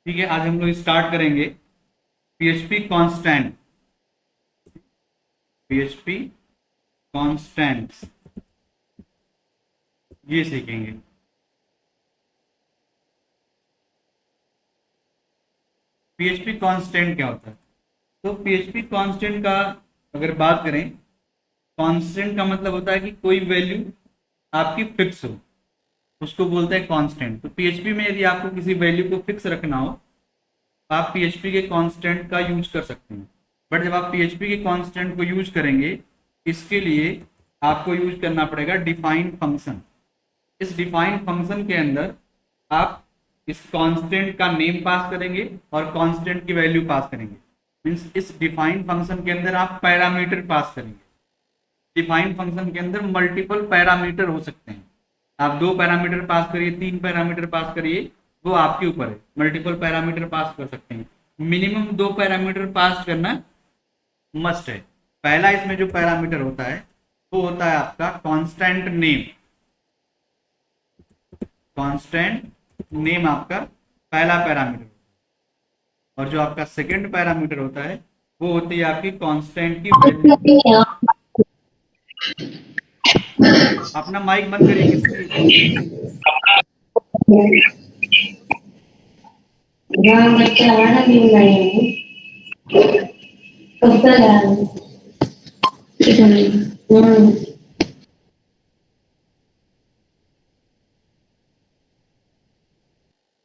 ठीक है, आज हम लोग स्टार्ट करेंगे पीएचपी कांस्टेंट। पीएचपी कांस्टेंट्स ये सीखेंगे। पीएचपी कांस्टेंट क्या होता है? तो पीएचपी कांस्टेंट का अगर बात करें, कांस्टेंट का मतलब होता है कि कोई वैल्यू आपकी फिक्स हो, उसको बोलते हैं कांस्टेंट। तो पीएचपी में यदि आपको किसी वैल्यू को फिक्स रखना हो तो आप पीएचपी के कांस्टेंट का यूज कर सकते हैं। बट जब आप पीएचपी के कांस्टेंट को यूज करेंगे, इसके लिए आपको यूज करना पड़ेगा डिफाइन फंक्शन। इस डिफाइन फंक्शन के अंदर आप इस कांस्टेंट का नेम पास करेंगे और कांस्टेंट की वैल्यू पास करेंगे। मीन्स इस डिफाइन फंक्शन के अंदर आप पैरामीटर पास करेंगे। डिफाइन फंक्शन के अंदर मल्टीपल पैरामीटर हो सकते हैं। आप 2 पैरामीटर पास करिए, 3 पैरामीटर पास करिए, वो आपके ऊपर है। मल्टीपल पैरामीटर पास कर सकते हैं, मिनिमम 2 पैरामीटर पास करना मस्ट है। पहला इसमें जो पैरामीटर होता है वो होता है आपका कांस्टेंट नेम। कांस्टेंट नेम आपका पहला पैरामीटर, और जो आपका सेकंड पैरामीटर होता है वो होती है आपकी कांस्टेंट की वैल्यू। अपना माइक बंद करिए किसकी।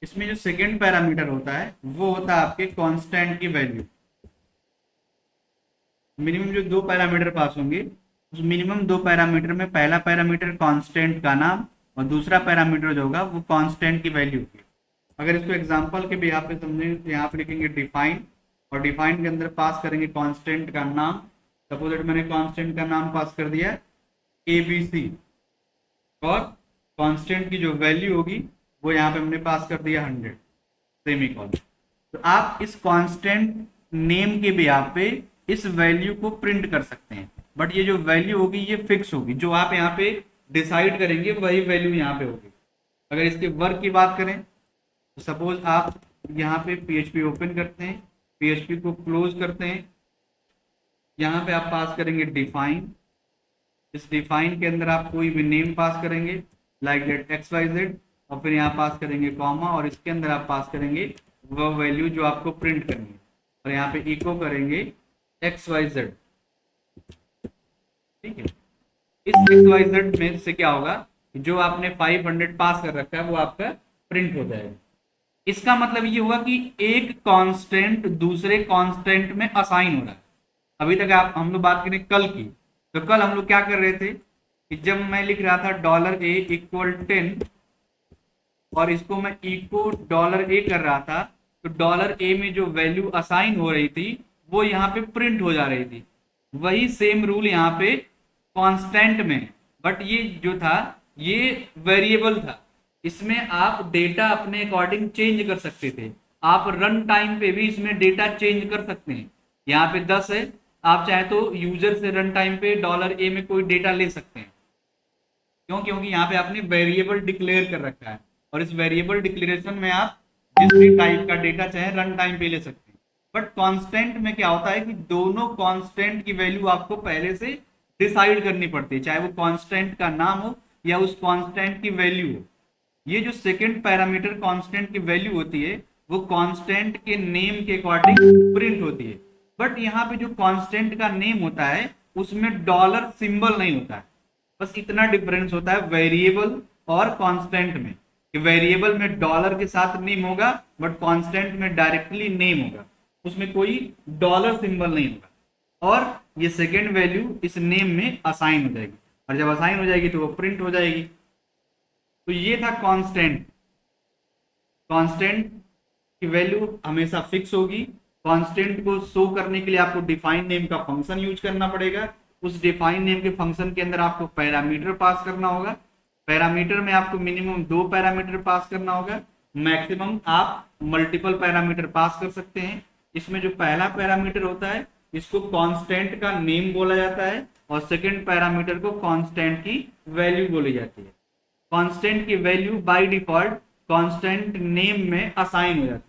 इसमें जो सेकंड पैरामीटर होता है वो होता है आपके कांस्टेंट की वैल्यू। मिनिमम जो 2 पैरामीटर पास होंगे, उस मिनिमम 2 पैरामीटर में पहला पैरामीटर कांस्टेंट का नाम और दूसरा पैरामीटर जो होगा वो कांस्टेंट की वैल्यू होगी। अगर इसको एग्जांपल के भी यहाँ पे समझेंगे तो यहाँ पे लिखेंगे डिफाइन, और डिफाइन के अंदर पास करेंगे कांस्टेंट का नाम। सपोज दैट मैंने कांस्टेंट का नाम पास कर दिया ABC, और कांस्टेंट की जो वैल्यू होगी वो यहाँ पे हमने पास कर दिया 100 सेमीकोलन। तो आप इस कांस्टेंट नेम के बिहाफ पे इस वैल्यू को प्रिंट कर सकते हैं। बट ये जो वैल्यू होगी ये फिक्स होगी, जो आप यहाँ पे डिसाइड करेंगे वही वैल्यू यहाँ पे होगी। अगर इसके वर्क की बात करें तो सपोज आप यहाँ पे पीएचपी ओपन करते हैं, पीएचपी को क्लोज करते हैं, यहाँ पे आप पास करेंगे डिफाइन। इस डिफाइन के अंदर आप कोई भी नेम पास करेंगे लाइक दैट XYZ, और फिर यहाँ पास करेंगे कॉमा, और इसके अंदर आप पास करेंगे वह वैल्यू जो आपको प्रिंट करनी है, और यहाँ पे इको करेंगे XYZ। ठीक है, इस XYZ में से क्या होगा, जो आपने 500 पास कर रखा है वो आपका प्रिंट हो जाएगा। इसका मतलब ये हुआ कि एक कांस्टेंट दूसरे कांस्टेंट में असाइन हो रहा है। अभी तक आप हम लोग बात करें कल की, तो कल हम लोग क्या कर रहे थे कि जब मैं लिख रहा था $A इक्वल 10 और इसको मैं इको $A कर रहा था, तो $A में जो वैल्यू असाइन हो रही थी वो यहाँ पे प्रिंट हो जा रही थी। वही सेम रूल यहाँ पे कांस्टेंट में, बट ये जो था ये वेरिएबल था। इसमें आप डेटा अपने अकॉर्डिंग चेंज कर सकते थे। आप रन टाइम पे भी इसमें डेटा चेंज कर सकते हैं। यहाँ पे 10 है, आप चाहे तो यूजर से रन टाइम पे $A में कोई डेटा ले सकते हैं। क्यों? क्योंकि यहाँ पे आपने वेरिएबल डिक्लेयर कर रखा है, और इस वेरिएबल डिक्लेरेशन में आप जिस भी टाइप का डेटा चाहे रन टाइम पे ले सकते हैं। बट कांस्टेंट में क्या होता है कि दोनों कांस्टेंट की वैल्यू आपको पहले से डिसाइड करनी पड़ती है, चाहे वो कांस्टेंट का नाम हो या उस कांस्टेंट की वैल्यू हो। ये जो सेकंड पैरामीटर कांस्टेंट की वैल्यू होती है वो कांस्टेंट के नेम के अकॉर्डिंग प्रिंट होती है। बट यहाँ पे जो कांस्टेंट का नेम होता है उसमें डॉलर सिंबल नहीं होता है। बस इतना डिफरेंस होता है वेरिएबल और कांस्टेंट में, कि वेरिएबल में डॉलर के साथ नेम होगा बट कांस्टेंट में डायरेक्टली नेम होगा, उसमें कोई डॉलर सिंबल नहीं होगा। और ये सेकेंड वैल्यू इस नेम में असाइन हो जाएगी, और जब असाइन हो जाएगी तो वो प्रिंट हो जाएगी। तो ये था कांस्टेंट। कांस्टेंट की वैल्यू हमेशा फिक्स होगी। कांस्टेंट को शो करने के लिए आपको डिफाइन नेम का फंक्शन यूज करना पड़ेगा। उस डिफाइन नेम के फंक्शन के अंदर आपको पैरामीटर पास करना होगा। पैरामीटर में आपको मिनिमम 2 पैरामीटर पास करना होगा, मैक्सिमम आप मल्टीपल पैरामीटर पास कर सकते हैं। इसमें जो पहला पैरामीटर होता है इसको कांस्टेंट का नेम बोला जाता है, और सेकंड पैरामीटर को कांस्टेंट की वैल्यू बोली जाती है। कांस्टेंट की value by default constant name में असाइन हो जाती है।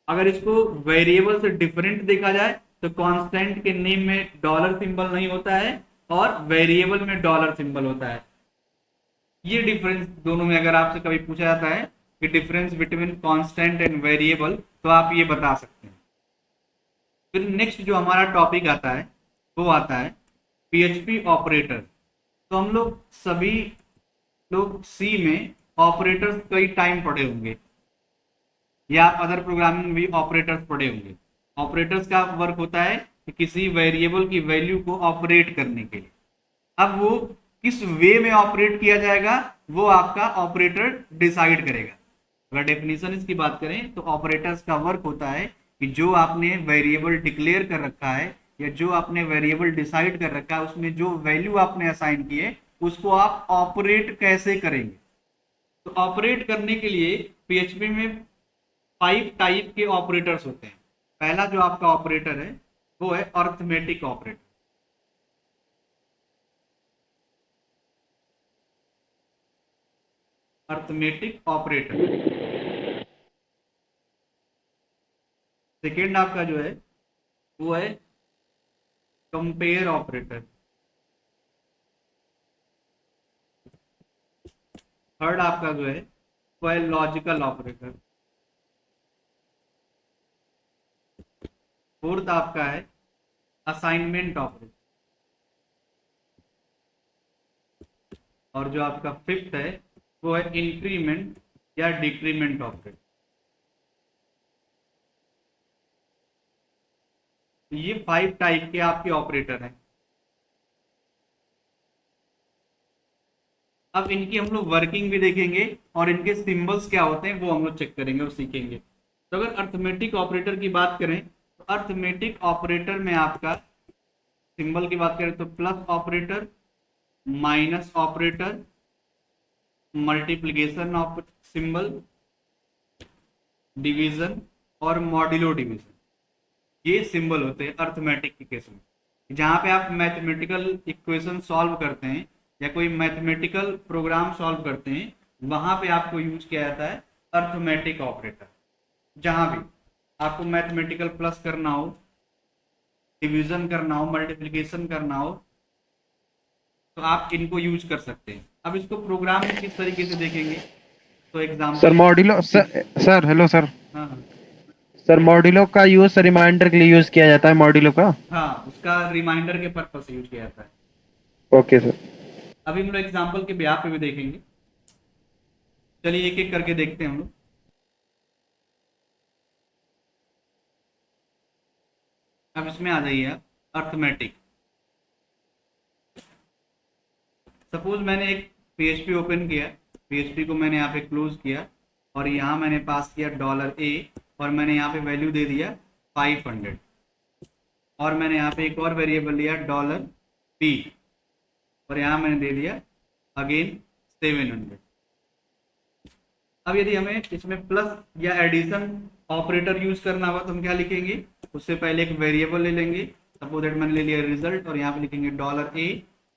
अगर इसको वेरिएबल से डिफरेंट देखा जाए तो कांस्टेंट के नेम में डॉलर सिंबल नहीं होता है और वेरिएबल में डॉलर सिंबल होता है। ये डिफरेंस दोनों में अगर आपसे कभी पूछा जाता है कि difference between constant and variable, तो आप ये बता सकते हैं। फिर नेक्स्ट जो हमारा टॉपिक आता है वो आता है पीएचपी ऑपरेटर। तो हम लोग सभी लोग सी में ऑपरेटर्स कई टाइम पढ़े होंगे, या आप अदर प्रोग्रामिंग में भी ऑपरेटर्स पढ़े होंगे। ऑपरेटर्स का वर्क होता है कि किसी वेरिएबल की वैल्यू को ऑपरेट करने के लिए। अब वो किस वे में ऑपरेट किया जाएगा वो आपका ऑपरेटर डिसाइड करेगा। अगर डेफिनेशन इसकी बात करें तो ऑपरेटर्स का वर्क होता है कि जो आपने वेरिएबल डिक्लेयर कर रखा है या जो आपने वेरिएबल डिसाइड कर रखा है उसमें जो वैल्यू आपने असाइन की है उसको आप ऑपरेट कैसे करेंगे। तो ऑपरेट करने के लिए पीएचपी में 5 टाइप के ऑपरेटर्स होते हैं। पहला जो आपका ऑपरेटर है वो है arithmetic operator. Arithmetic operator. Second आपका जो है वो है कंपेयर ऑपरेटर। थर्ड आपका जो है वो है लॉजिकल ऑपरेटर। फोर्थ आपका है असाइनमेंट ऑपरेटर। और जो आपका फिफ्थ है वो है इंक्रीमेंट या डिक्रीमेंट ऑपरेटर। ये 5 टाइप के आपके ऑपरेटर हैं। अब इनकी हम लोग वर्किंग भी देखेंगे और इनके सिंबल्स क्या होते हैं वो हम लोग चेक करेंगे और सीखेंगे। तो अगर अर्थमेटिक ऑपरेटर की बात करें तो अर्थमेटिक ऑपरेटर में आपका सिंबल की बात करें तो plus operator, minus operator, multiplication symbol, division और मॉड्यूलो डिवीजन, ये सिंबल होते हैं अर्थमेटिक के केस में। जहां पे आप मैथमेटिकल इक्वेशन सॉल्व करते हैं या कोई मैथमेटिकल प्रोग्राम सॉल्व करते हैं वहां पे आपको यूज किया जाता है अर्थमेटिक ऑपरेटर। जहां भी आपको मैथमेटिकल प्लस करना हो, डिवीजन करना हो, मल्टीप्लिकेशन करना हो तो आप इनको यूज कर सकते हैं। अब इसको प्रोग्राम में किस तरीके से देखेंगे तो sir example. Modulo sir hello sir. हाँ हाँ। सर मॉड्यूलो का यूज रिमाइंडर के लिए यूज किया जाता है मॉड्यूलो का। हाँ, उसका रिमाइंडर के पर्पज से यूज किया जाता है। Okay sir. अभी हम लोग एग्जाम्पल के ब्याह पे भी देखेंगे। चलिए एक एक करके देखते हैं हम लोग। अब इसमें आ जाइए आप अर्थमेटिक। सपोज मैंने एक पीएचपी ओपन किया, पीएचपी को मैंने यहाँ पे क्लोज किया और यहाँ मैंने पास किया $a और मैंने यहाँ पे वैल्यू दे दिया 500 और मैंने यहाँ पे एक और वेरिएबल लिया $b और यहाँ मैंने दे दिया अगेन 700। अब यदि हमें इसमें प्लस या एडिशन ऑपरेटर यूज करना हुआ तो हम क्या लिखेंगे, उससे पहले एक वेरिएबल ले लेंगे। सपोज दैट मैंने ले लिया रिजल्ट और यहाँ पे लिखेंगे $a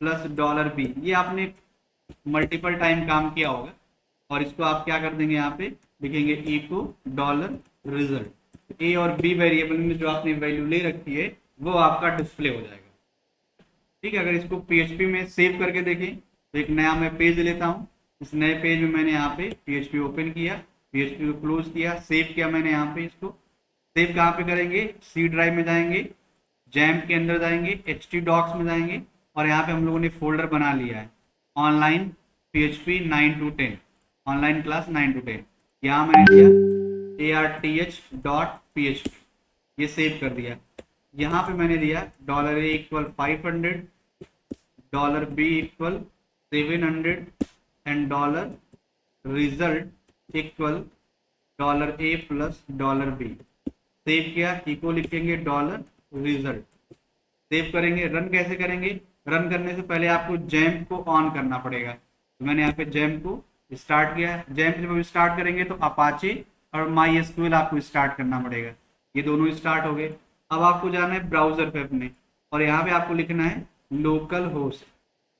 प्लस $b। ये आपने मल्टीपल टाइम काम किया होगा और इसको आप क्या कर देंगे, यहाँ पे लिखेंगे इको $रिजल्ट। ए और बी वेरिएबल में जो आपने वैल्यू ले रखी है वो आपका डिस्प्ले हो जाएगा। ठीक है, अगर इसको पीएचपी में सेव करके देखें तो एक नया मैं पेज लेता हूँ। इस नए पेज में मैंने यहाँ पे पीएचपी ओपन किया, पीएचपी को क्लोज किया, सेव किया मैंने यहाँ पे। इसको सेव कहाँ पे करेंगे, सी ड्राइव में जाएंगे, जैम के अंदर जाएंगे, एचटी डॉक्स में जाएंगे और यहाँ पे हम लोगों ने फोल्डर बना लिया है online PHP 9 to 10, online class 9 to 10। यहाँ मैंने दिया arth.php, ये सेव कर दिया। यहाँ पे मैंने दिया $a equal 500, $b equal 700 and $result equal $a plus $b। Save किया, इको लिखेंगे $result, सेव करेंगे। रन कैसे करेंगे, रन करने से पहले आपको जैम को ऑन करना पड़ेगा। तो मैंने यहाँ पे जैम को स्टार्ट किया। जैम जब स्टार्ट करेंगे तो अपाचे और माई एसक्यूएल आपको स्टार्ट करना पड़ेगा। ये दोनों स्टार्ट हो गए। अब आपको जाना है ब्राउजर पे अपने और यहाँ पे आपको लिखना है लोकल होस्ट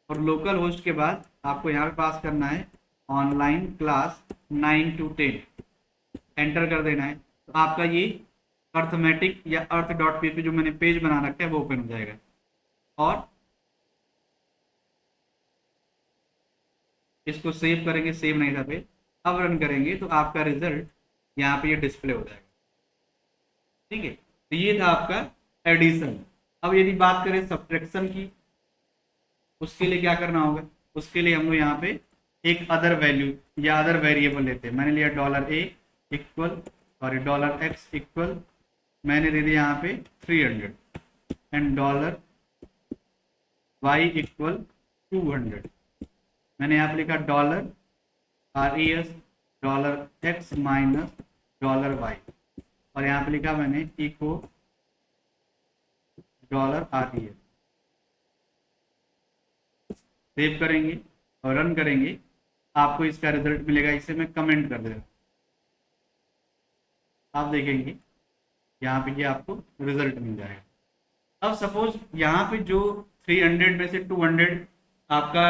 और लोकल होस्ट के बाद आपको यहाँ पे पास करना है ऑनलाइन क्लास 9 to 10, एंटर कर देना है। तो आपका ये अर्थमेटिक या अर्थ डॉट पीएचपी जो मैंने पेज बना रखा है वो ओपन हो जाएगा। और इसको सेव करेंगे, सेव नहीं था पेज, अब रन करेंगे तो आपका रिजल्ट यहाँ पे ये डिस्प्ले हो जाएगा। ठीक है, तो ये था आपका एडिशन। अब यदि बात करें सब्ट्रैक्शन की, उसके लिए क्या करना होगा, उसके लिए हम लोग यहाँ पे एक अदर वैल्यू या अदर वेरिएबल लेते हैं। मैंने लिया dollar A equal sorry dollar X equal, मैंने दे दिया यहाँ पे 300 एंड डॉलर वाई इक्वल 200। मैंने यहाँ पे लिखा dollar R E S dollar X minus dollar Y, और यहाँ पे लिखा मैंने echo dollar R E S. Save करेंगे और रन करेंगे, आपको इसका रिजल्ट मिलेगा। इसे मैं कमेंट कर देगा, आप देखेंगे यहाँ पे कि आपको रिजल्ट मिल जाएगा। अब सपोज यहाँ पे जो 300 में से 200 आपका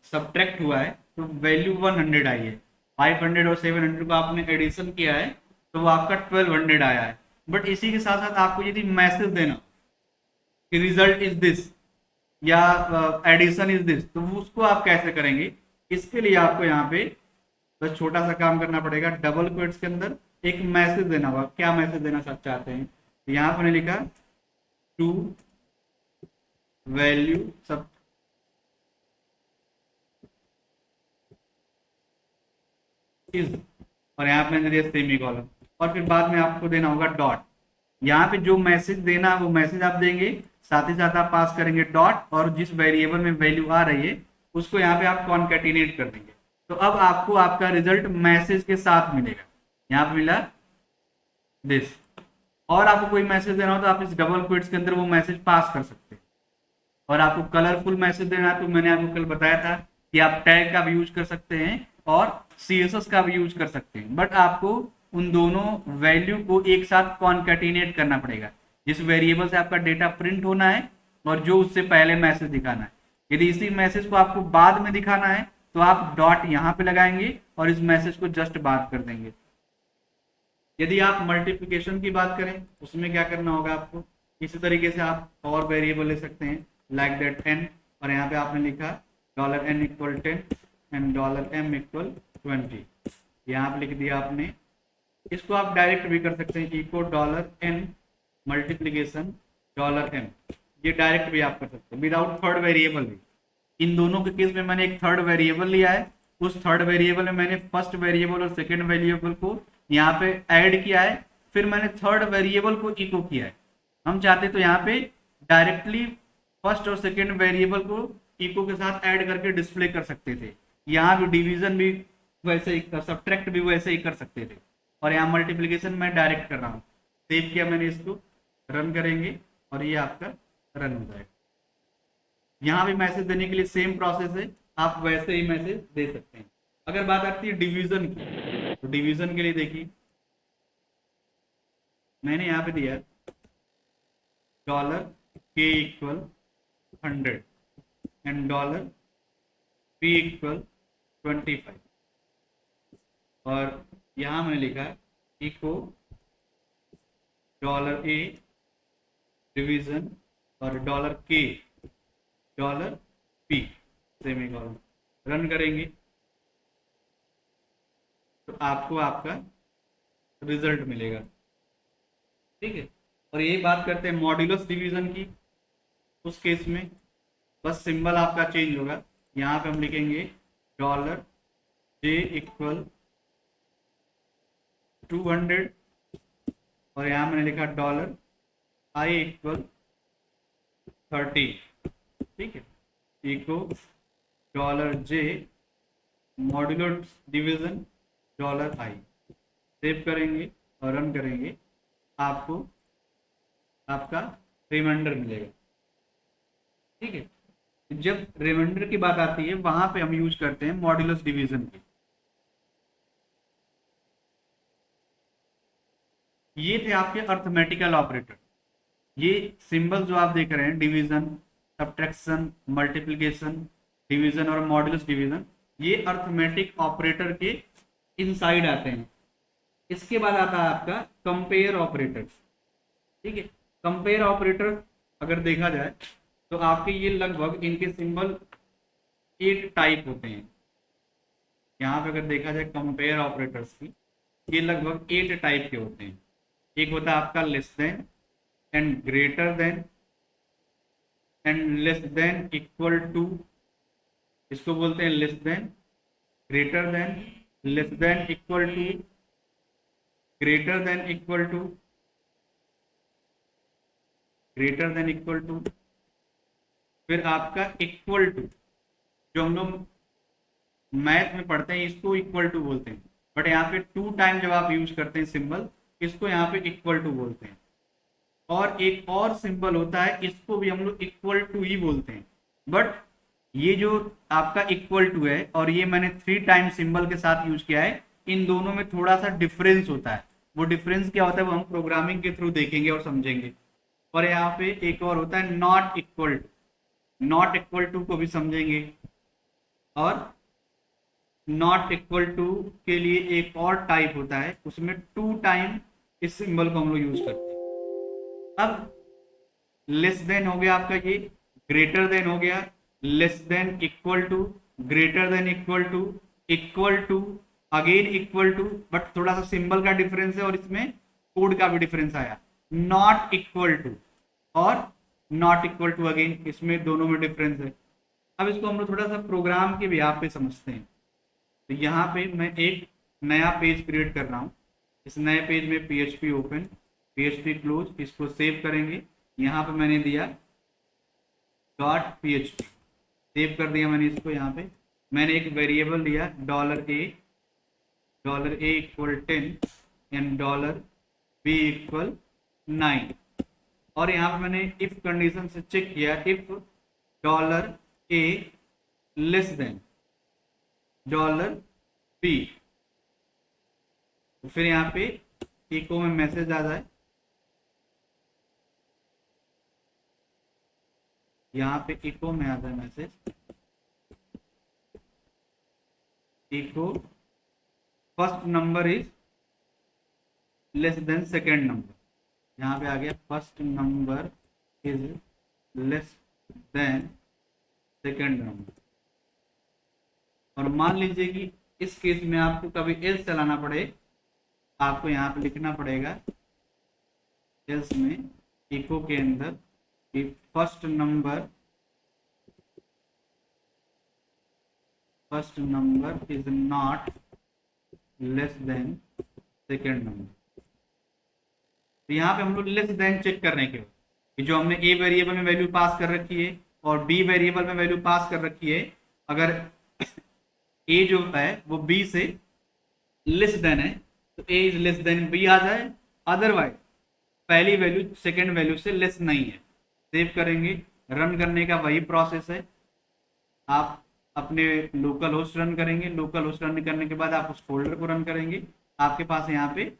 सब्ट्रैक्ट हुआ है तो वैल्यू 100 आई है। 500 और 700 को आपने एडिशन किया है तो वो आपका 1200 आया है। बट इसी के साथ साथ आपको यदि मैसेज देना कि रिजल्ट इज दिस या एडिशन इज दिस, तो उसको आप कैसे करेंगे, इसके लिए आपको यहाँ पे बस छोटा सा काम करना पड़ेगा। डबल क्वेट्स के अंदर एक मैसेज देना होगा। क्या मैसेज देना चाहते हैं, तो यहाँ पर लिखा टू वैल्यू सब इज, और यहाँ पे मैंने दिया सेमीकोलन, और फिर बाद में आपको देना होगा डॉट। यहाँ पे जो मैसेज देना है वो मैसेज आप देंगे, साथ ही साथ आप पास करेंगे डॉट, और जिस वेरिएबल में वैल्यू आ रही है उसको यहाँ पे आप कॉन्केटिनेट कर देंगे। तो अब आपको आपका रिजल्ट मैसेज के साथ मिलेगा। यहाँ पे मिला दिस, और आपको कोई मैसेज देना हो तो आप इस डबल क्विट्स के अंदर वो मैसेज पास कर सकते हैं। और आपको कलरफुल मैसेज देना है तो मैंने आपको कल बताया था कि आप टैग का भी यूज कर सकते हैं और सीएसएस का भी यूज कर सकते हैं। बट आपको उन दोनों वैल्यू को एक साथ कॉन्केटिनेट करना पड़ेगा, जिस वेरिएबल से आपका डेटा प्रिंट होना है और जो उससे पहले मैसेज दिखाना है। यदि इसी मैसेज को आपको बाद में दिखाना है तो आप डॉट यहाँ पे लगाएंगे और इस मैसेज को जस्ट बाद कर देंगे। यदि आप मल्टीप्लिकेशन की बात करें उसमें क्या करना होगा आपको, इसी तरीके से आप और वेरिएबल ले सकते हैं लाइक दैट एन, और यहाँ पे आपने लिखा dollar N equal 10 and dollar M equal 20, यहाँ पे लिख दिया आपने। इसको आप डायरेक्ट भी कर सकते हैं, echo dollar N multiplication dollar M, ये डायरेक्ट भी आप कर सकते हैं विदाउट थर्ड वेरिएबल भी। इन दोनों के केस में मैंने एक थर्ड वेरिएबल लिया है, उस थर्ड वेरिएबल में मैंने फर्स्ट वेरिएबल और सेकेंड वेरिएबल को यहाँ पे ऐड किया है, फिर मैंने थर्ड वेरिएबल को इको किया है। हम चाहते तो यहाँ पे डायरेक्टली फर्स्ट और सेकेंड वेरिएबल को इको के साथ ऐड करके डिस्प्ले कर सकते थे। यहाँ भी डिवीजन भी वैसे ही, सब्ट्रैक्ट भी वैसे ही कर सकते थे, और यहाँ मल्टीप्लीकेशन मैं डायरेक्ट कर रहा हूँ। सेव किया मैंने, इसको रन करेंगे और ये आपका रन हो जाएगा। यहाँ भी मैसेज देने के लिए सेम प्रोसेस है, आप वैसे ही मैसेज दे सकते हैं। अगर बात आती है डिवीजन की, तो डिवीजन के लिए देखिए मैंने यहाँ पे दिया डॉलर के equal 100 and dollar P equal 25, और यहाँ मैंने लिखा इको डॉलर ए डिवीजन और डॉलर के डॉलर पी सेमीकोलन। रन करेंगे तो आपको आपका रिजल्ट मिलेगा। ठीक है, और यही बात करते हैं मॉड्यूलस डिवीजन की। उस केस में बस सिंबल आपका चेंज होगा। यहाँ पे हम लिखेंगे डॉलर जे इक्वल 200, और यहाँ मैंने लिखा डॉलर आई इक्वल 30। ठीक है, echo dollar J modulo division dollar I. Save करेंगे और रन करेंगे, आपको आपका रिमाइंडर मिलेगा। ठीक है, जब रिमाइंडर की बात आती है वहां पे हम यूज करते हैं मॉड्यूलस डिवीजन की। ये थे आपके अर्थमेटिकल ऑपरेटर। ये सिंबल जो आप देख रहे हैं डिवीजन, सब्ट्रैक्शन, मल्टीप्लिकेशन, डिवीजन और मॉड्यूलस डिवीजन, ये अर्थमेटिक ऑपरेटर के इनसाइड आते हैं। इसके बाद आता है आपका कंपेयर ऑपरेटर्स। ठीक है, कंपेयर ऑपरेटर्स अगर देखा जाए तो आपके ये लगभग इनके सिंबल 8 टाइप होते हैं। यहाँ पे अगर देखा जाए कंपेयर ऑपरेटर्स की, ये लगभग 8 टाइप के होते हैं। एक होता है आपका less than and greater than and less than equal to, इसको बोलते हैं less than, greater than, less than equal to, greater than equal to, greater than equal to, फिर आपका इक्वल टू, जो हम लोग मैथ में पढ़ते हैं इसको इक्वल टू बोलते हैं, बट यहाँ पे 2 टाइम जब आप यूज करते हैं सिंबल, इसको यहाँ पे इक्वल टू बोलते हैं। और एक और सिंबल होता है, इसको भी हम लोग इक्वल टू ही बोलते हैं, बट ये जो आपका इक्वल टू है और ये मैंने 3 टाइम सिंबल के साथ यूज किया है, इन दोनों में थोड़ा सा डिफरेंस होता है। वो डिफरेंस क्या होता है वो हम प्रोग्रामिंग के थ्रू देखेंगे और समझेंगे। और यहाँ पे एक और होता है not equal to, not equal to को भी समझेंगे। और नॉट इक्वल टू के लिए एक और टाइप होता है, उसमें 2 टाइम इस सिंबल को हम लोग यूज करते हैं। अब लेस देन हो गया आपका, ये ग्रेटर देन हो गया, less than equal to, greater than equal to, again equal to, but थोड़ा सा सिंबल का डिफरेंस है और इसमें कोड का भी डिफरेंस आया। नॉट इक्वल टू और नॉट इक्वल टू अगेन, इसमें दोनों में डिफरेंस है। अब इसको हम लोग थोड़ा सा प्रोग्राम के बिहाफ पे समझते हैं। तो यहाँ पे मैं एक नया पेज क्रिएट कर रहा हूँ। इस नए पेज में PHP ओपन, PHP क्लोज, इसको सेव करेंगे। यहाँ पे मैंने दिया .php, सेव कर दिया मैंने इसको। यहाँ पे मैंने एक वेरिएबल दिया $a equal 10 and $b equal 9। और यहाँ पे मैंने इफ कंडीशन से चेक किया, if $a less than $b, तो फिर यहाँ पे इको में मैसेज आ जाए, यहाँ पे इको में आता है message, echo first number is less than second number. यहाँ पे आ गया first number is less than second number. और मान लीजिए कि इस केस में आपको कभी एल्स चलाना पड़े, आपको यहाँ पे लिखना पड़ेगा एल्स में इको के अंदर कि first number is not less than second number. तो यहाँ पे हम लोग लेस देन चेक करने के कि जो हमने ए वेरिएबल में वैल्यू पास कर रखी है और बी वेरिएबल में वैल्यू पास कर रखी है, अगर ए जो है वो बी से लेस देन है तो ए इज लेस देन बी आ जाए, अदरवाइज पहली वैल्यू सेकेंड वैल्यू से लेस नहीं है। सेव करेंगे, रन करने का वही प्रोसेस है। आप अपने लोकल होस्ट रन करेंगे, लोकल होस्ट रन करने के बाद आप उस फोल्डर को रन करेंगे, आपके पास यहाँ पे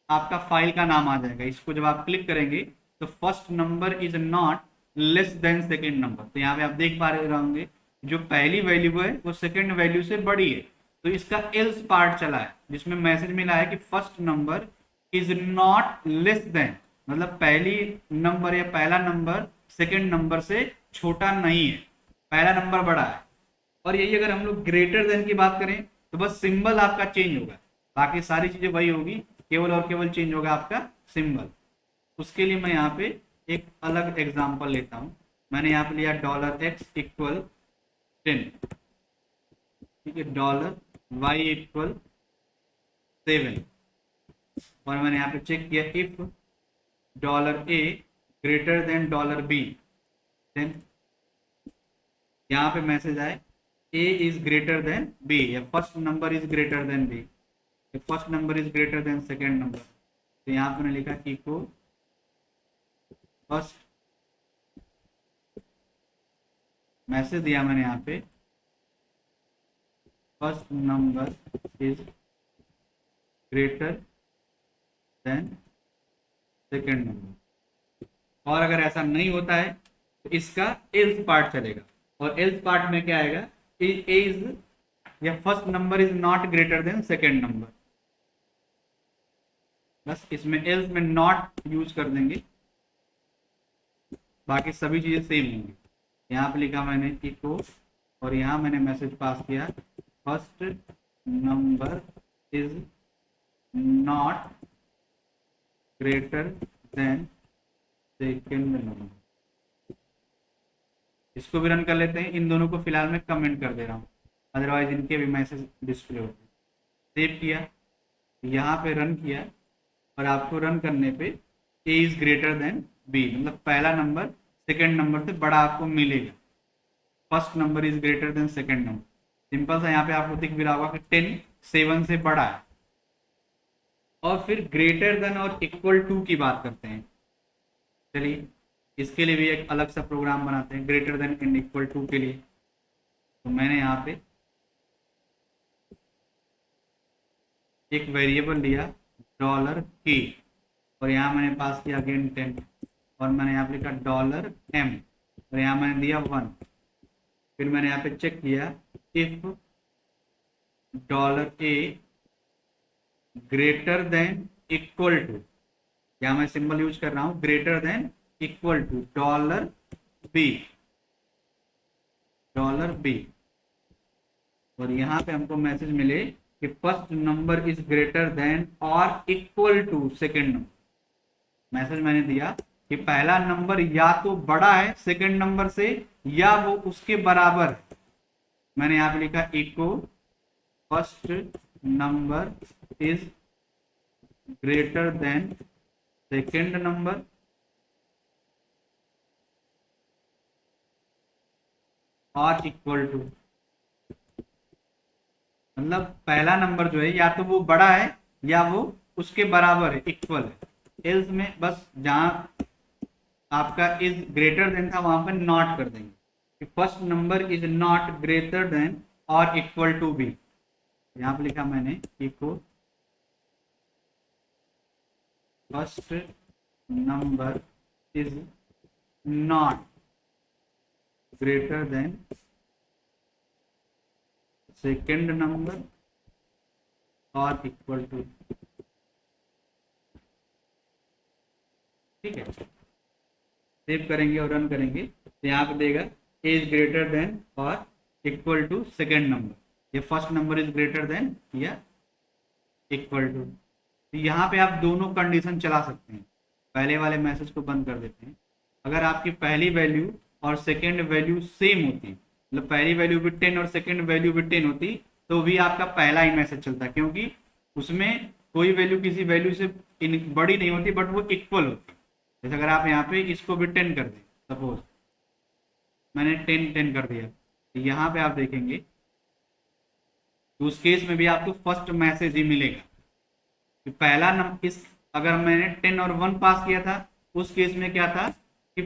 आपका फाइल का नाम आ जाएगा। इसको जब आप क्लिक करेंगे तो first number is not less than second number, तो यहाँ पे आप देख पा रहे होंगे जो पहली वैल्यू है वो सेकेंड वैल्यू से बड़ी है। तो इसका एल्स पार्ट चला है जिसमें मैसेज मिला है कि first number is not less than, मतलब पहली नंबर या पहला नंबर सेकेंड नंबर से छोटा नहीं है, पहला नंबर बड़ा है। और यही अगर हम लोग ग्रेटर देन की बात करें तो बस सिंबल आपका चेंज होगा, बाकी सारी चीजें वही होगी, केवल और केवल चेंज होगा आपका सिंबल। उसके लिए मैं यहाँ पे एक अलग एग्जांपल लेता हूँ। मैंने यहाँ पे लिया $x इक्वल 10, ठीक है, $y इक्वल 7, और मैंने यहाँ पे चेक किया if $a greater than $b, then यहाँ पे मैसेज आए a is greater than b, या first number is greater than b, first number is greater than second number. तो यहाँ पे मैंने लिखा इको फर्स्ट, मैसेज दिया मैंने यहाँ पे first number is greater than second number. और अगर ऐसा नहीं होता है तो इसका एल्स पार्ट चलेगा, और एल्स पार्ट में क्या आएगा, इज या first number is not greater than second number. बस इसमें एल्स में नॉट यूज कर देंगे, बाकी सभी चीजें सेम होंगी। यहाँ पे लिखा मैंने इको और यहाँ मैंने मैसेज पास किया first number is not greater than second number. इसको भी रन कर लेते हैं, इन दोनों को फिलहाल मैं कमेंट कर दे रहा हूँ, अदरवाइज इनके भी मैसेज डिस्प्ले होते हैं। सेव किया, यहाँ पे रन किया और आपको रन करने पे ए इज ग्रेटर देन बी, मतलब पहला नंबर सेकंड नंबर से बड़ा आपको मिलेगा। First number is greater than second number, simple सा यहाँ पे आपको दिख भी रहा होगा कि 10 7 से बड़ा है। और फिर ग्रेटर देन और इक्वल टू की बात करते हैं। चलिए इसके लिए भी एक अलग सा प्रोग्राम बनाते हैं, greater than and equal to के लिए। तो मैंने यहाँ पे एक वेरिएबल लिया $k और यहाँ मैंने पास किया अगेन 10 और मैंने यहाँ पे लिखा $m और यहाँ मैंने दिया 1। फिर मैंने यहाँ पे चेक किया if $a greater than equal to, यहाँ मैं सिंबल यूज कर रहा हूँ greater than equal to $b और यहाँ पे हमको मैसेज मिले कि first number is greater than और equal to second number. Message मैंने दिया कि पहला नंबर या तो बड़ा है सेकेंड नंबर से या वो उसके बराबर है। मैंने यहाँ पे लिखा echo first number is greater than second number और इक्वल टू, मतलब पहला नंबर जो है या तो वो बड़ा है या वो उसके बराबर है, इक्वल है। एल्स में बस जहां आपका इज ग्रेटर देन था वहां पर नॉट कर देंगे, first number is not greater than और इक्वल टू बी। यहाँ पे लिखा मैंने echo first number is not greater than second number और इक्वल टू। ठीक है, सेव करेंगे और रन करेंगे तो यहाँ पे देगा ए इज ग्रेटर देन और इक्वल टू सेकेंड नंबर, ये first number is greater then या इक्वल टू। तो यहाँ पे आप दोनों कंडीशन चला सकते हैं। पहले वाले मैसेज को बंद कर देते हैं। अगर आपकी पहली वैल्यू और सेकेंड वैल्यू सेम होती, मतलब पहली वैल्यू भी 10 और सेकेंड वैल्यू भी 10 होती, तो भी आपका पहला ही मैसेज चलता, क्योंकि उसमें कोई वैल्यू किसी वैल्यू से बड़ी नहीं होती बट वो इक्वल होती। जैसे अगर आप यहाँ पे इसको भी 10 कर दें, सपोज मैंने 10 कर दिया, तो यहाँ पे आप देखेंगे तो उस केस में भी आपको फर्स्ट मैसेज ही मिलेगा कि पहला नंबर इस, अगर मैंने 10 और 1 पास किया था उस केस में क्या था कि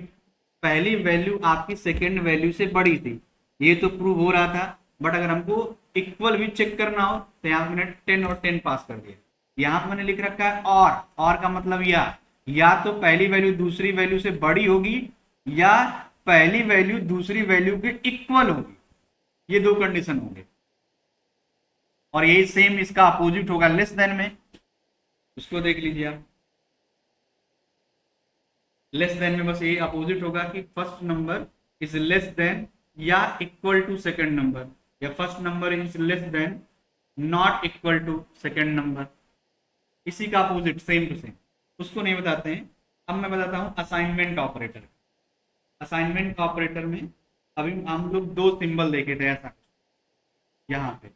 पहली वैल्यू आपकी सेकेंड वैल्यू से बड़ी थी, ये तो प्रूव हो रहा था। बट अगर हमको इक्वल भी चेक करना हो तो यहाँ पे मैंने 10 और 10 पास कर दिया। यहाँ पे मैंने लिख रखा है और का मतलब या तो पहली वैल्यू दूसरी वैल्यू से बड़ी होगी या पहली वैल्यू दूसरी वैल्यू के इक्वल होगी, ये दो कंडीशन होंगे। और यही सेम इसका अपोजिट होगा लेस देन में, उसको देख लीजिए आप। लेस देन में बस यही अपोजिट होगा कि first number is less than या इक्वल टू सेकेंड नंबर, या first number is less than not equal to second number. इसी का अपोजिट सेम टू सेम, उसको नहीं बताते हैं। अब मैं बताता हूं असाइनमेंट ऑपरेटर। असाइनमेंट ऑपरेटर में अभी हम लोग दो सिंबल देखे थे ऐसा, यहाँ पे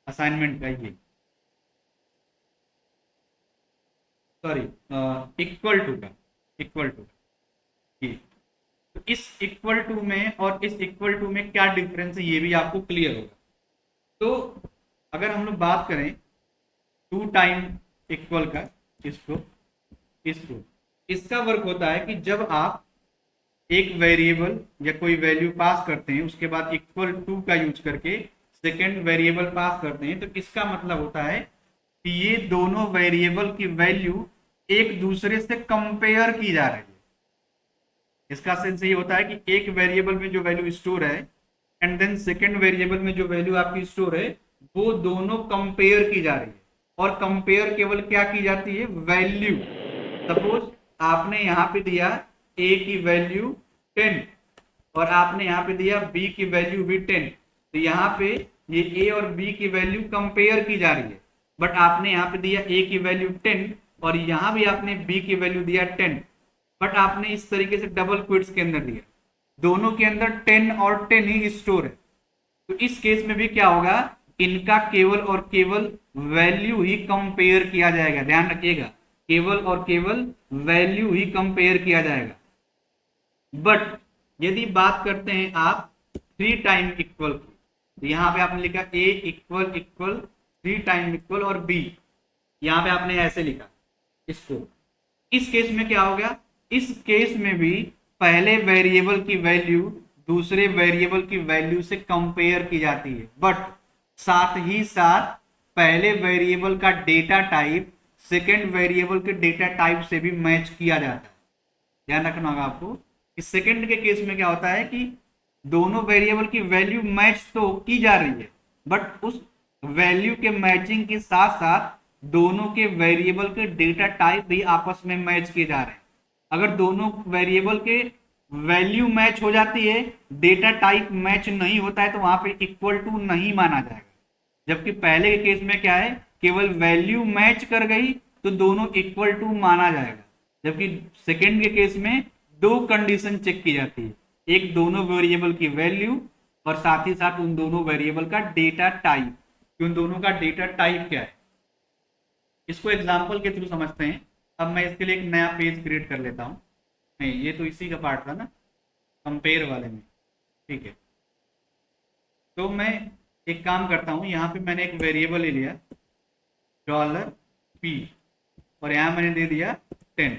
असाइनमेंट का ये, सॉरी इक्वल टू का, इक्वल टू ये। तो इस इक्वल टू में और इस इक्वल टू में क्या डिफरेंस है ये भी आपको क्लियर होगा। तो अगर हम लोग बात करें 2 टाइम इक्वल का, इसको इसका वर्क होता है कि जब आप एक वेरिएबल या कोई वैल्यू पास करते हैं उसके बाद इक्वल टू का यूज करके सेकेंड वेरिएबल पास करते हैं, तो इसका मतलब होता है कि ये दोनों वेरिएबल की वैल्यू एक दूसरे से कंपेयर की जा रही है। इसका सेंस ये होता है कि एक वेरिएबल में जो वैल्यू स्टोर है एंड देन सेकेंड वेरिएबल में जो वैल्यू आपकी स्टोर है वो दोनों कंपेयर की जा रही है। और कंपेयर केवल क्या की जाती है, वैल्यू। सपोज आपने यहाँ पे दिया ए की वैल्यू 10 और आपने यहाँ पे दिया बी की वैल्यू भी 10, तो यहाँ पे ये ए और बी की वैल्यू कंपेयर की जा रही है। बट आपने यहाँ पे दिया ए की वैल्यू 10 और यहाँ भी आपने बी की वैल्यू दिया 10, बट आपने इस तरीके से डबल क्विट्स के अंदर दिया, दोनों के अंदर 10 और 10 ही स्टोर है। तो इस केस में भी क्या होगा, इनका केवल और केवल वैल्यू ही कंपेयर किया जाएगा। ध्यान रखिएगा, केवल और केवल वैल्यू ही कंपेयर किया जाएगा। बट यदि बात करते हैं आप 3 टाइम इक्वल की, तो यहां पे आपने लिखा ए इक्वल इक्वल 3 टाइम इक्वल और बी, यहां पे आपने ऐसे लिखा इसको। इस केस में क्या हो गया, इस केस में भी पहले वेरिएबल की वैल्यू दूसरे वेरिएबल की वैल्यू से कंपेयर की जाती है, बट साथ ही साथ पहले वेरिएबल का डेटा टाइप सेकेंड वेरिएबल के डेटा टाइप से भी मैच किया जाता है। ध्यान रखना होगा आपको कि सेकेंड के केस में क्या होता है कि दोनों वेरिएबल की वैल्यू मैच तो की जा रही है, बट उस वैल्यू के मैचिंग के साथ साथ दोनों के वेरिएबल के डेटा टाइप भी आपस में मैच किए जा रहे हैं। अगर दोनों वेरिएबल के वैल्यू मैच हो जाती है, डेटा टाइप मैच नहीं होता है, तो वहां पे इक्वल टू नहीं माना जाएगा। जबकि पहले के केस में क्या है, केवल वैल्यू मैच कर गई तो दोनों इक्वल टू माना जाएगा। जबकि सेकेंड के केस में दो कंडीशन चेक की जाती है, एक दोनों वेरिएबल की वैल्यू और साथ ही साथ उन दोनों वेरिएबल का डेटा टाइप, कि उन दोनों का डेटा टाइप क्या है। इसको एग्जाम्पल के थ्रू समझते हैं। अब मैं इसके लिए एक नया पेज क्रिएट कर लेता हूँ। नहीं, ये तो इसी का पार्ट था ना, कंपेयर वाले में। ठीक है, तो मैं एक काम करता हूँ, यहाँ पे मैंने एक वेरिएबल ले लिया $p और यहाँ मैंने दे दिया 10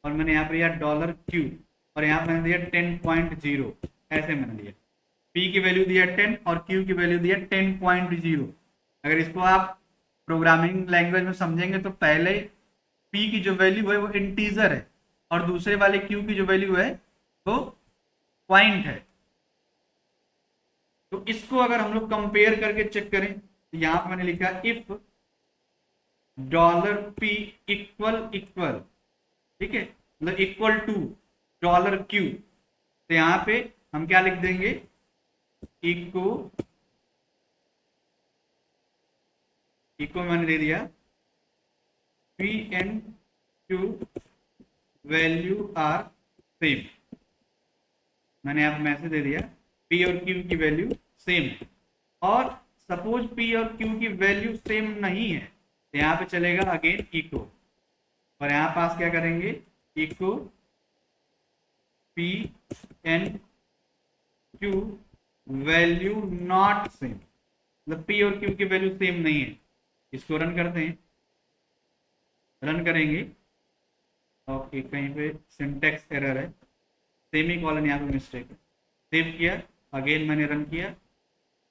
और मैंने यहाँ पे दिया $q और यहाँ मैंने दिया 10.0, ऐसे मैंने दिया। p की वैल्यू दिया 10 और q की वैल्यू दिया 10.0। अगर इसको आप प्रोग्रामिंग लैंग्वेज में समझेंगे तो पहले p की जो वैल्यू है वो इंटीजर है और दूसरे वाले q की जो वैल्यू है वो पॉइंट है। तो इसको अगर हम लोग कंपेयर करके चेक करें तो यहां पर मैंने लिखा इफ $p इक्वल इक्वल, ठीक है, मतलब इक्वल टू $q, तो यहां पे हम क्या लिख देंगे, इको मैंने दे दिया p and q value are same. मैंने यहाँ पे मैसेज दे दिया p और q की वैल्यू सेम है। और सपोज p और q की वैल्यू सेम नहीं है तो यहाँ पे चलेगा अगेन इको, और यहाँ पास क्या करेंगे, echo p and q value not same, मतलब p और q की वैल्यू सेम नहीं है। इसको रन करते हैं, रन करेंगे। ओके, कहीं पे सिंटेक्स एरर है, सेमी कॉलन यहाँ पे मिस्टेक है। सेव किया, अगेन मैंने रन किया,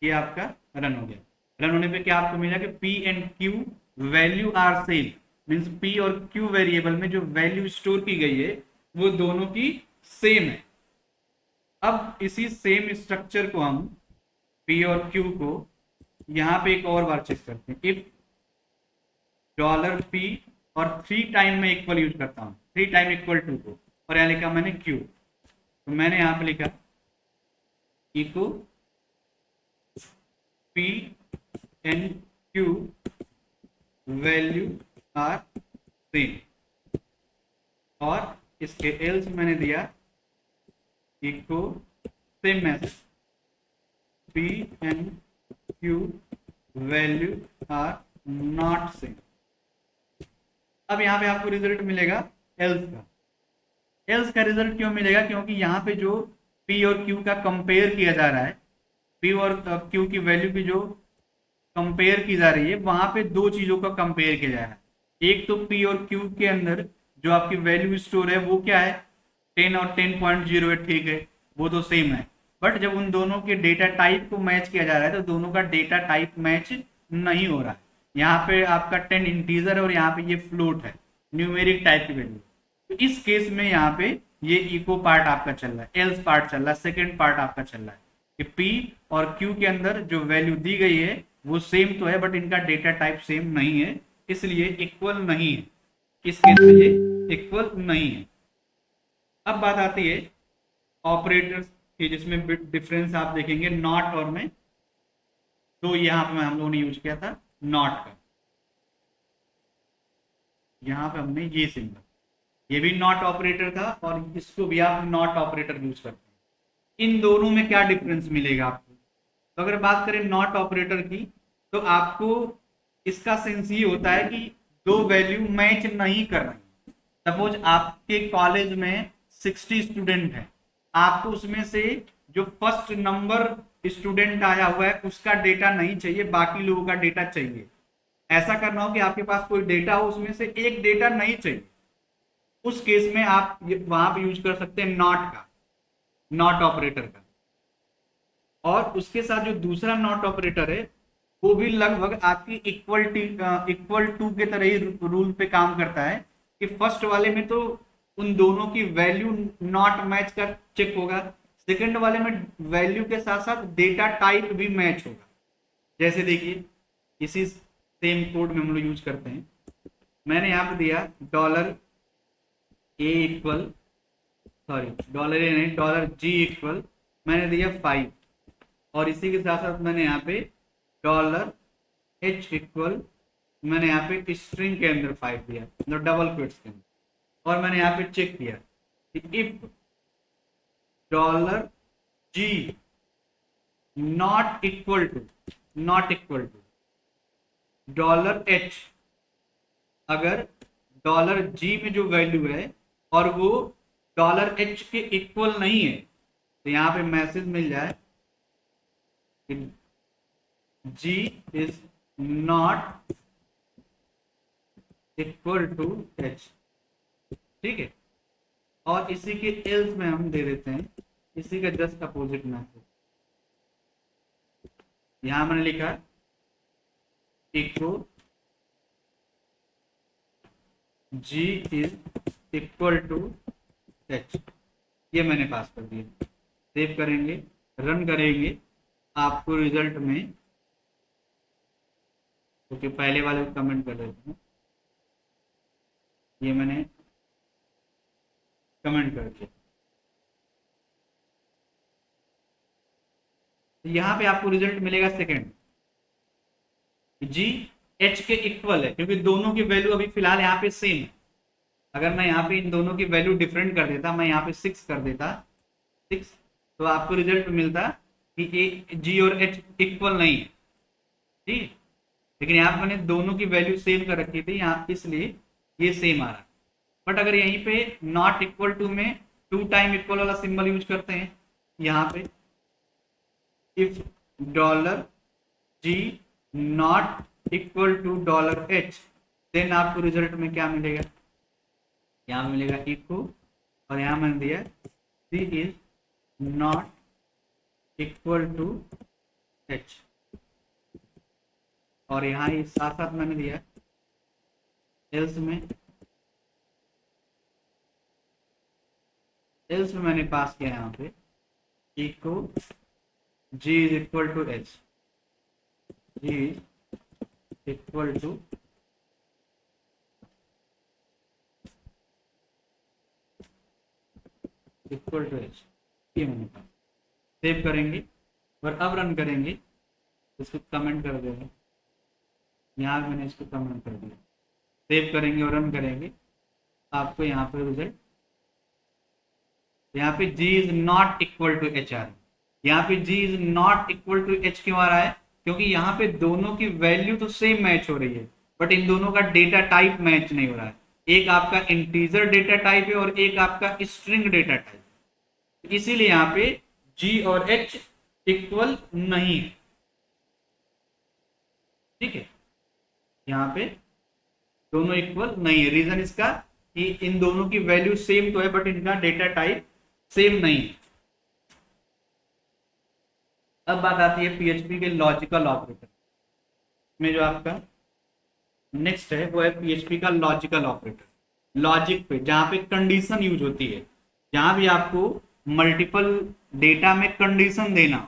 ये आपका रन हो गया। रन होने पे क्या आपको मिला कि p and q value are same, means p और q वेरिएबल में जो वैल्यू स्टोर की गई है वो दोनों की सेम है। अब इसी सेम स्ट्रक्चर को हम p और q को यहाँ पे एक और बार चेक करते हैं। इफ $p और 3 टाइम में इक्वल यूज करता हूँ, 3 टाइम इक्वल टू को, और यहाँ लिखा मैंने q, तो मैंने यहाँ पे लिखा echo p and q value are same, और इसके एल्स मैंने दिया echo same message p and q value are not same. अब यहाँ पे आपको रिजल्ट मिलेगा एल्स का। एल्स का रिजल्ट क्यों मिलेगा, क्योंकि यहाँ पे जो p और q का कंपेयर किया जा रहा है, p और q की वैल्यू की जो कंपेयर की जा रही है, वहां पे दो चीजों का कंपेयर किया जा रहा है। एक तो p और q के अंदर जो आपकी वैल्यू स्टोर है वो क्या है, 10 और 10.0 है, ठीक है, वो तो सेम है। बट जब उन दोनों के डेटा टाइप को मैच किया जा रहा है तो दोनों का डेटा टाइप मैच नहीं हो रहा है। यहाँ पे आपका 10 इंटीजर है और यहाँ पे ये फ्लोट है, न्यूमेरिक टाइप की वैल्यू। तो इस केस में यहाँ पे ये इको पार्ट आपका चल रहा है, एल्स पार्ट चल रहा है, सेकेंड पार्ट आपका चल रहा है कि p और q के अंदर जो वैल्यू दी गई है वो सेम तो है बट इनका डेटा टाइप सेम नहीं है, इसलिए इक्वल नहीं है। इस केस में ये इक्वल नहीं है। अब बात आती है ऑपरेटर्स की, जिसमें डिफरेंस आप देखेंगे नॉट और में। तो यहाँ पे हम लोगों ने यूज किया था नॉट का, यहाँ पे हमने ये सिंबल, ये भी नॉट ऑपरेटर था और इसको भी आप नॉट ऑपरेटर यूज करते हैं। इन दोनों में क्या डिफरेंस मिलेगा आपको? तो अगर बात करें नॉट ऑपरेटर की, तो आपको इसका सेंस ये होता है कि दो वैल्यू मैच नहीं कर रही। सपोज आपके कॉलेज में 60 स्टूडेंट हैं, आपको उसमें से जो फर्स्ट नंबर स्टूडेंट आया हुआ है उसका डेटा नहीं चाहिए, बाकी लोगों का डेटा चाहिए। ऐसा करना हो कि आपके पास कोई डेटा हो, उसमें से एक डेटा नहीं चाहिए, उस केस में आप वहां पे यूज कर सकते हैं नॉट का, नॉट ऑपरेटर का। और उसके साथ जो दूसरा नॉट ऑपरेटर है वो भी लगभग आपकी इक्वल टू के तरह ही रूल पे काम करता है कि फर्स्ट वाले में तो उन दोनों की वैल्यू नॉट मैच का चेक होगा, सेकंड वाले में वैल्यू के साथ साथ डेटा टाइप भी मैच होगा। जैसे देखिए इसी सेम कोड में हम लोग यूज करते हैं। मैंने यहाँ पे दिया dollar A equal, sorry dollar A नहीं, डॉलर जी इक्वल मैंने दिया 5, और इसी के साथ साथ मैंने यहाँ पे डॉलर एच इक्वल, मैंने यहाँ पे स्ट्रिंग के अंदर 5 दिया, मतलब डबल क्वेट्स के अंदर। और मैंने यहाँ पे चेक किया कि if dollar g not equal to dollar h, अगर डॉलर जी में जो वैल्यू है और वो डॉलर एच के इक्वल नहीं है, तो यहाँ पे मैसेज मिल जाए G is not equal to H, ठीक है। और इसी के एल्स में हम दे देते हैं इसी का जस्ट अपोजिट मैसेज। यहां मैंने लिखा equal G is equal to H, ये मैंने पास कर दिया। सेव करेंगे, रन करेंगे, आपको रिजल्ट में, क्योंकि पहले वाले को कमेंट कर देते हैं, ये मैंने कमेंट कर दिया। यहाँ पे आपको रिजल्ट मिलेगा सेकंड, जी एच के इक्वल है, क्योंकि दोनों की वैल्यू अभी फिलहाल यहाँ पे सेम है। अगर मैं यहाँ पे इन दोनों की वैल्यू डिफरेंट कर देता, मैं यहाँ पे 6 कर देता 6, तो आपको रिजल्ट मिलता कि ए जी और एच इक्वल नहीं है, ठीक। लेकिन यहाँ पे मैंने दोनों की वैल्यू सेम कर रखी थी यहाँ, इसलिए ये सेम आ रहा। बट अगर यहीं पे नॉट इक्वल टू में 2 टाइम इक्वल वाला सिंबल यूज करते हैं, यहाँ पे if dollar g not equal to dollar h, then आपको रिजल्ट में क्या मिलेगा, यहाँ मिलेगा इक्वल, और यहाँ मैंने दिया C is not equal to H, और यहाँ ये साथ साथ मैंने दिया एल्स में मैंने पास किया यहाँ पे equal g is equal to h, g equal to h, ये मैंने पास। सेव करेंगे और अब रन करेंगे, इसको कमेंट कर देंगे, यहाँ मैंने इसको कमेंट कर दिया। सेव करेंगे और रन करेंगे, आपको यहाँ पे रिजल्ट, यहाँ पे G is not equal to H आ रहा है। यहाँ पे G is not equal to H क्यों आ रहा है? क्योंकि यहाँ पे दोनों की वैल्यू तो सेम मैच हो रही है, बट इन दोनों का डेटा टाइप मैच नहीं हो रहा है। एक आपका इंटीजर डेटा टाइप है और एक आपका स्ट्रिंग डेटा टाइप, इसीलिए यहाँ पे G और H इक्वल नहीं है, ठीक है। यहाँ पे दोनों इक्वल नहीं है, रीजन इसका कि इन दोनों की वैल्यू सेम तो है बट इनका डेटा टाइप सेम नहीं है। अब बात आती है पीएचपी के लॉजिकल ऑपरेटर में, जो आपका नेक्स्ट है वो है पीएचपी का लॉजिकल ऑपरेटर। लॉजिक पे, जहां पे कंडीशन यूज होती है, जहां भी आपको मल्टीपल डेटा में कंडीशन देना,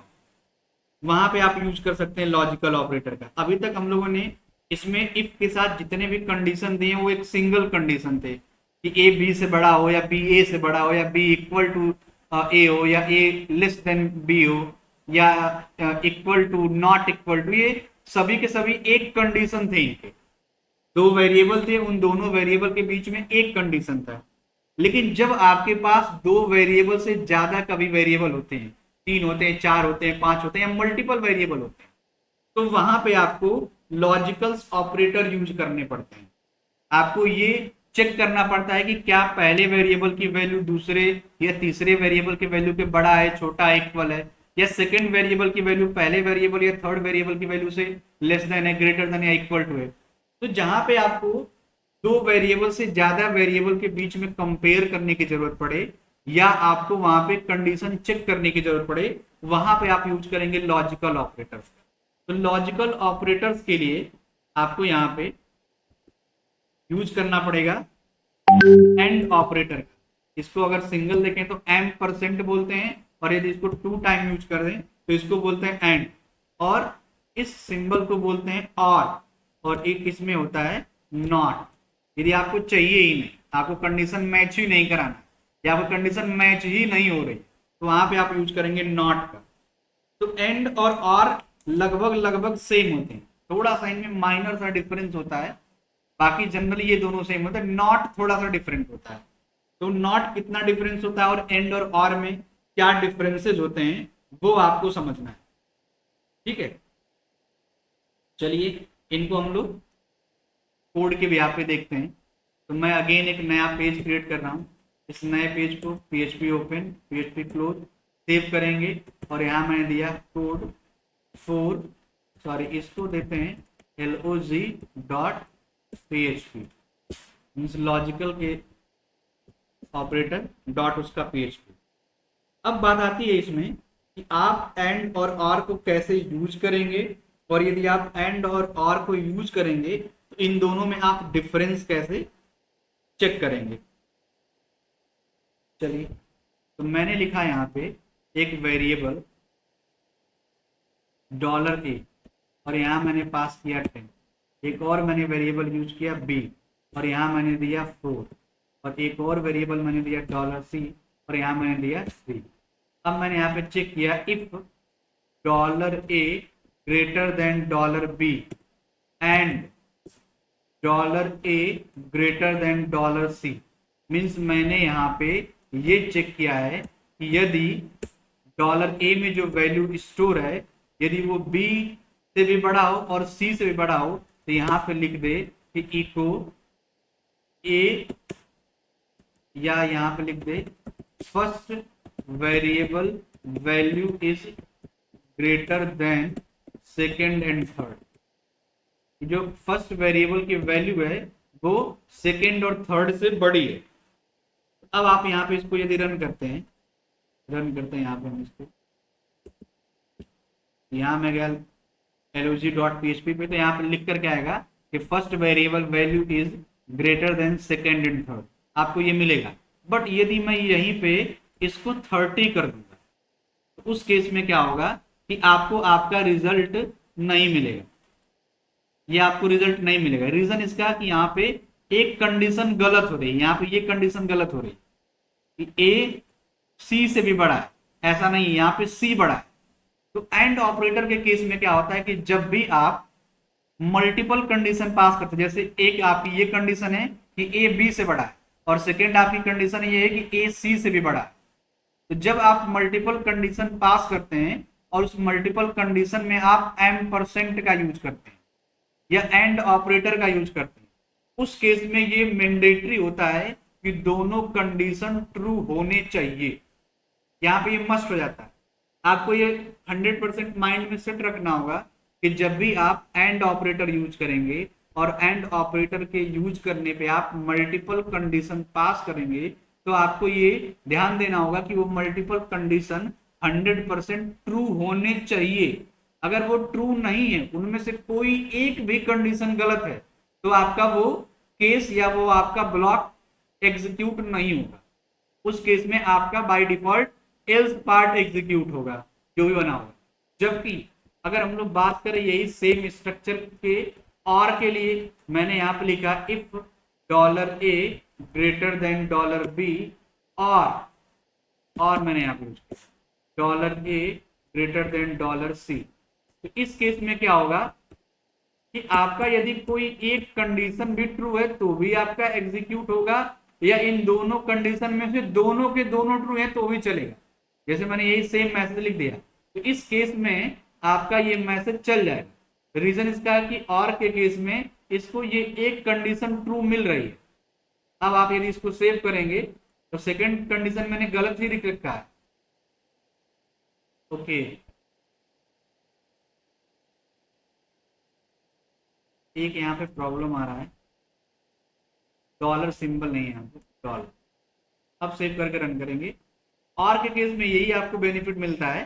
वहां पे आप यूज कर सकते हैं लॉजिकल ऑपरेटर का। अभी तक हम लोगों ने इसमें इफ के साथ जितने भी कंडीशन दिए वो एक सिंगल कंडीशन थे कि ए बी से बड़ा हो या बी ए से बड़ा हो या बी इक्वल टू ए हो या ए लेस देन बी हो या equal to not equal to, ये सभी के सभी एक कंडीशन थे। इनके दो वेरिएबल थे, उन दोनों वेरिएबल के बीच में एक कंडीशन था। लेकिन जब आपके पास दो वेरिएबल से ज्यादा कभी वेरिएबल होते हैं, 3 होते हैं, 4 होते हैं, 5 होते हैं या मल्टीपल वेरिएबल होते हैं, तो वहां पे आपको लॉजिकल ऑपरेटर यूज करने पड़ते हैं। आपको ये चेक करना पड़ता है कि क्या पहले वेरिएबल की वैल्यू दूसरे या तीसरे वेरिएबल के वैल्यू के बड़ा है, छोटा, इक्वल है, या सेकंड वेरिएबल की वैल्यू पहले वेरिएबल या थर्ड वेरिएबल की वैल्यू से लेस देन है, ग्रेटर देन या इक्वल टू है। तो जहां पे आपको दो वेरिएबल से ज्यादा वेरिएबल के बीच में कंपेयर करने की जरूरत पड़े या आपको वहां पे कंडीशन चेक करने की जरूरत पड़े, वहां पे आप यूज करेंगे लॉजिकल ऑपरेटर्स। तो लॉजिकल ऑपरेटर्स के लिए आपको यहाँ पे यूज करना पड़ेगा एंड ऑपरेटर का। इसको अगर सिंगल देखें तो एम परसेंट बोलते हैं, और यदि इसको 2 टाइम यूज कर दें तो इसको बोलते हैं एंड, और इस सिंबल को बोलते हैं और एक इसमें होता है नॉट। यदि आपको चाहिए ही नहीं, आपको कंडीशन मैच ही नहीं कराना या आपको कंडीशन मैच ही नहीं हो रही, तो वहां पे आप यूज करेंगे नॉट का। तो एंड और लगभग लगभग सेम होते हैं, थोड़ा सा इनमें माइनर सा डिफरेंस होता है, बाकी जनरली ये दोनों सेम होते हैं। नॉट थोड़ा सा डिफरेंट होता है। तो नॉट कितना डिफरेंस होता है और एंड और में क्या डिफरेंसेस होते हैं वो आपको समझना है। ठीक है, चलिए इनको हम लोग कोड के यहाँ पे देखते हैं। तो मैं अगेन एक नया पेज क्रिएट कर रहा हूँ। इस नए पेज को PHP open, PHP close, save करेंगे और यहाँ मैंने दिया कोड 4, सॉरी इसको देते हैं log.php, मीन्स लॉजिकल के ऑपरेटर डॉट उसका PHP। अब बात आती है इसमें कि आप एंड और को कैसे यूज करेंगे, और यदि आप एंड और को यूज करेंगे तो इन दोनों में आप डिफरेंस कैसे चेक करेंगे। चलिए, तो मैंने लिखा यहाँ पे एक वेरिएबल $a और यहाँ मैंने पास किया 10। एक और मैंने वेरिएबल यूज किया b और यहाँ मैंने दिया 4, और एक और वेरिएबल मैंने दिया $c और यहाँ मैंने दिया 3। अब मैंने यहाँ पे चेक किया if $a greater than $b and $a greater then $c, means मैंने यहाँ पे ये चेक किया है कि यदि $a में जो वैल्यू स्टोर है यदि वो b से भी बड़ा हो और c से भी बड़ा हो, तो यहाँ पे लिख दे कि इको a, या यहाँ पे लिख दे first variable value is greater than second and third. जो फर्स्ट वेरिएबल की वैल्यू है वो सेकेंड और थर्ड से बड़ी है। अब आप यहाँ पे इसको यदि रन करते हैं यहाँ पे हम इसको, यहाँ में गया log.php पे, तो यहाँ पे लिख कर क्या आएगा कि first variable value is greater than second and third, आपको ये मिलेगा। बट यदि मैं यहीं पे इसको 30 कर दूंगा तो उस केस में क्या होगा कि आपको आपका रिजल्ट नहीं मिलेगा, ये आपको रिजल्ट नहीं मिलेगा। रीजन इसका कि यहाँ पे एक कंडीशन गलत हो रही है, यहाँ पे ये कंडीशन गलत हो रही है कि ए सी से भी बड़ा है, ऐसा नहीं है, यहाँ पे सी बड़ा है। तो एंड ऑपरेटर के केस में क्या होता है कि जब भी आप मल्टीपल कंडीशन पास करते हैं, जैसे एक आपकी ये कंडीशन है कि ए बी से बड़ा है और सेकेंड आपकी कंडीशन ये है कि ए सी से भी बड़ा है, तो जब आप मल्टीपल कंडीशन पास करते हैं और उस मल्टीपल कंडीशन में आप M% का यूज करते हैं या एंड ऑपरेटर का यूज करते हैं, उस केस में ये मैंडेटरी होता है कि दोनों कंडीशन ट्रू होने चाहिए। यहाँ पे ये मस्ट हो जाता है। आपको ये 100% माइंड में सेट रखना होगा कि जब भी आप एंड ऑपरेटर यूज करेंगे और एंड ऑपरेटर के यूज करने पे आप मल्टीपल कंडीशन पास करेंगे, तो आपको ये ध्यान देना होगा कि वो मल्टीपल कंडीशन 100% ट्रू होने चाहिए। अगर वो ट्रू नहीं है, उनमें से कोई एक भी कंडीशन गलत है, तो आपका वो केस या वो आपका ब्लॉक एग्जीक्यूट नहीं होगा। उस केस में आपका by default else part execute होगा जो भी बना होगा। जबकि अगर हम लोग बात करें यही सेम स्ट्रक्चर के और के लिए, मैंने यहाँ पे लिखा if dollar a greater than dollar b, और मैंने यहाँ पे यूज किया dollar a greater than dollar c. तो इस केस में क्या होगा कि आपका यदि कोई एक कंडीशन भी ट्रू है तो भी आपका एग्जीक्यूट होगा, या इन दोनों कंडीशन में से दोनों के दोनों ट्रू है तो भी चलेगा। जैसे मैंने यही सेम मैसेज लिख दिया, तो इस केस में आपका ये मैसेज चल जाएगा। रीजन इसका है कि और के केस में इसको ये एक कंडीशन ट्रू मिल रही है। अब आप यदि इसको सेव करेंगे तो सेकंड कंडीशन मैंने गलत ही लिख रखा है। ओके, एक यहाँ पे प्रॉब्लम आ रहा है, डॉलर सिंबल नहीं है यहाँ पे डॉलर। अब सेव करके रन करेंगे। और के केस में यही आपको बेनिफिट मिलता है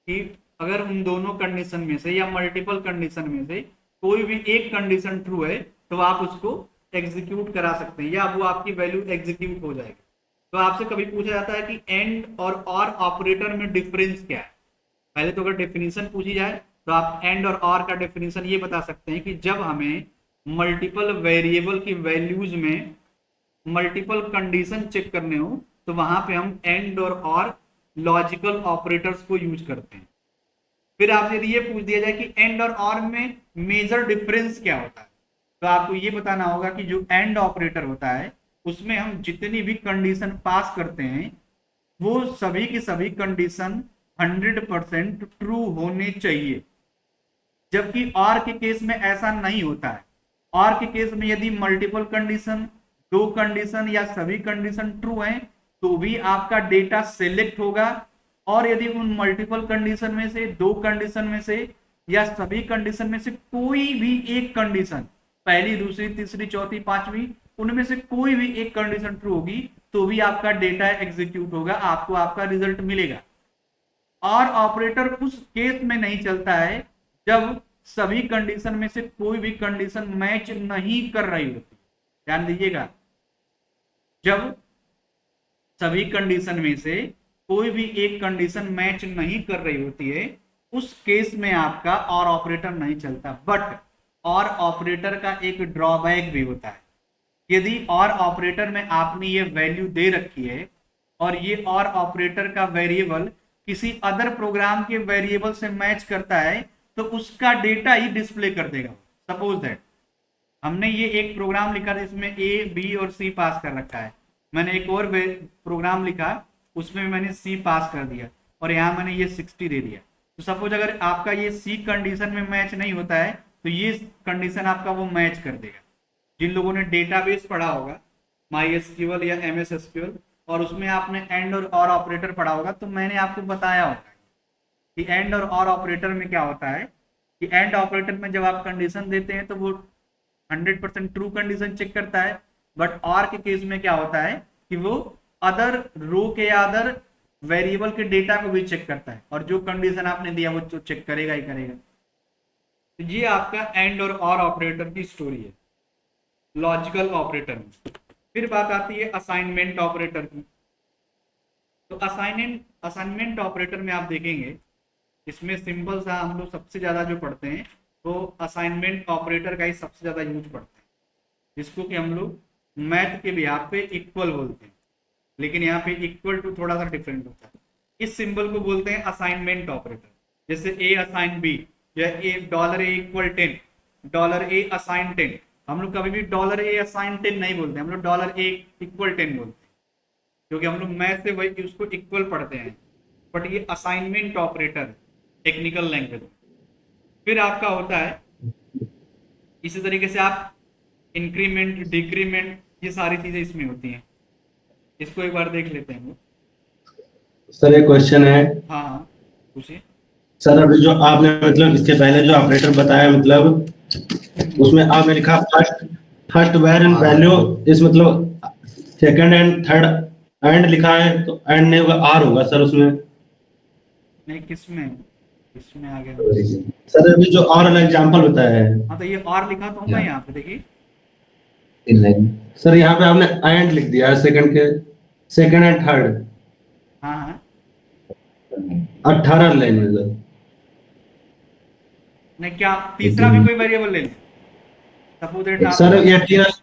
कि अगर उन दोनों कंडीशन में से या मल्टीपल कंडीशन में से कोई भी एक कंडीशन ट्रू है तो आप उसको एग्जीक्यूट करा सकते हैं, या वो आपकी वैल्यू एग्जीक्यूट हो जाएगी। तो आपसे कभी पूछा जाता है कि एंड और ऑपरेटर में डिफरेंस क्या है। पहले तो अगर डेफिनेशन पूछी जाए तो आप एंड और का डेफिनेशन ये बता सकते हैं कि जब हमें मल्टीपल वेरिएबल की वैल्यूज में मल्टीपल कंडीशन चेक करने हो तो वहां पे हम एंड और लॉजिकल ऑपरेटर्स को यूज करते हैं। फिर आपसे यदि ये पूछ दिया जाए कि एंड और में मेजर डिफरेंस क्या होता है, तो आपको ये बताना होगा कि जो एंड ऑपरेटर होता है उसमें हम जितनी भी कंडीशन पास करते हैं वो सभी की सभी कंडीशन 100% ट्रू होने चाहिए, जबकि और के केस में ऐसा नहीं होता है। और के केस में यदि मल्टीपल कंडीशन, दो कंडीशन या सभी कंडीशन ट्रू हैं तो भी आपका डेटा सिलेक्ट होगा, और यदि उन मल्टीपल कंडीशन में से, दो कंडीशन में से या सभी कंडीशन में से कोई भी एक कंडीशन, पहली दूसरी तीसरी चौथी पांचवी, उनमें से कोई भी एक कंडीशन ट्रू होगी तो भी आपका डेटा एग्जीक्यूट होगा, आपको आपका रिजल्ट मिलेगा। और ऑपरेटर उस केस में नहीं चलता है जब सभी कंडीशन में से कोई भी कंडीशन मैच नहीं कर रही होती। ध्यान दीजिएगा, जब सभी कंडीशन में से कोई भी एक कंडीशन मैच नहीं कर रही होती है उस केस में आपका और ऑपरेटर नहीं चलता। बट और ऑपरेटर का एक ड्रॉबैक भी होता है। यदि और ऑपरेटर में आपने ये वैल्यू दे रखी है और ये और ऑपरेटर का वेरिएबल किसी अदर प्रोग्राम के वेरिएबल से मैच करता है तो उसका डेटा ही डिस्प्ले कर देगा। सपोज दैट हमने ये एक प्रोग्राम लिखा था, इसमें ए बी और सी पास कर रखा है, मैंने एक और प्रोग्राम लिखा उसमें मैंने सी पास कर दिया और यहाँ मैंने ये 60 दे दिया। तो सपोज अगर आपका ये सी कंडीशन में मैच नहीं होता है तो ये कंडीशन आपका वो मैच कर देगा। जिन लोगों ने डेटाबेस पढ़ा होगा MySQL या MS SQL और उसमें आपने एंड और ऑपरेटर पढ़ा होगा तो मैंने आपको बताया होगा कि एंड और ऑपरेटर में क्या होता है कि एंड ऑपरेटर में जब आप कंडीशन देते हैं तो वो 100% ट्रू कंडीशन चेक करता है, बट और के केस में क्या होता है कि वो अदर रो के या अदर वेरिएबल के डेटा को भी चेक करता है और जो कंडीशन आपने दिया वो तो चेक करेगा ही करेगा। तो ये आपका एंड और ऑपरेटर की स्टोरी है लॉजिकल ऑपरेटर में। फिर बात आती है असाइनमेंट ऑपरेटर की। तो असाइनमेंट ऑपरेटर में आप देखेंगे इसमें सिंपल सा हम लोग सबसे ज्यादा जो पढ़ते हैं तो असाइनमेंट ऑपरेटर का ही सबसे ज्यादा यूज पढ़ते हैं, जिसको कि हम लोग मैथ के बिहाफ पे इक्वल बोलते हैं, लेकिन यहाँ पे इक्वल टू थोड़ा सा डिफरेंट होता है। इस सिंबल को बोलते हैं असाइनमेंट ऑपरेटर। जैसे ए असाइन बी या $A इक्वल 10, $A असाइन 10। हम लोग कभी भी $A असाइन 10 नहीं बोलते, हम लोग $A इक्वल 10 बोलते हैं क्योंकि हम लोग मैथ से वही उसको इक्वल पढ़ते हैं। बट ये असाइनमेंट ऑपरेटर टेक्निकल लैंग्वेज। फिर आपका होता है इसी तरीके से आप इंक्रीमेंट डिक्रीमेंट, ये सारी चीजें इसमें होती हैं। इसको एक बार देख लेते हैं। सर एक क्वेश्चन है। हाँ हाँ पूछिए। सर अभी जो आपने मतलब इसके पहले जो ऑपरेटर बताया मतलब उसमें आपने लिखा फर्स्ट वेर एंड वैल्यू इस मतलब सेकंड एंड थर्ड एंड लिखा है तो एंड नहीं होगा आर होगा सर उसमें। नहीं किसमें आ गया सर अभी जो और एग्जांपल बताया है। हाँ तो ये और लिखा तो होगा यहाँ पे देखिए। सर यहाँ पे आपने एंड लिख दिया है सेकंड एंड थर्ड। हाँ हाँ 18 लाइन में सर। नहीं, क्या तीसरा भी कोई वेरिएबल ले लें? सपोज दैट आप सर ये 18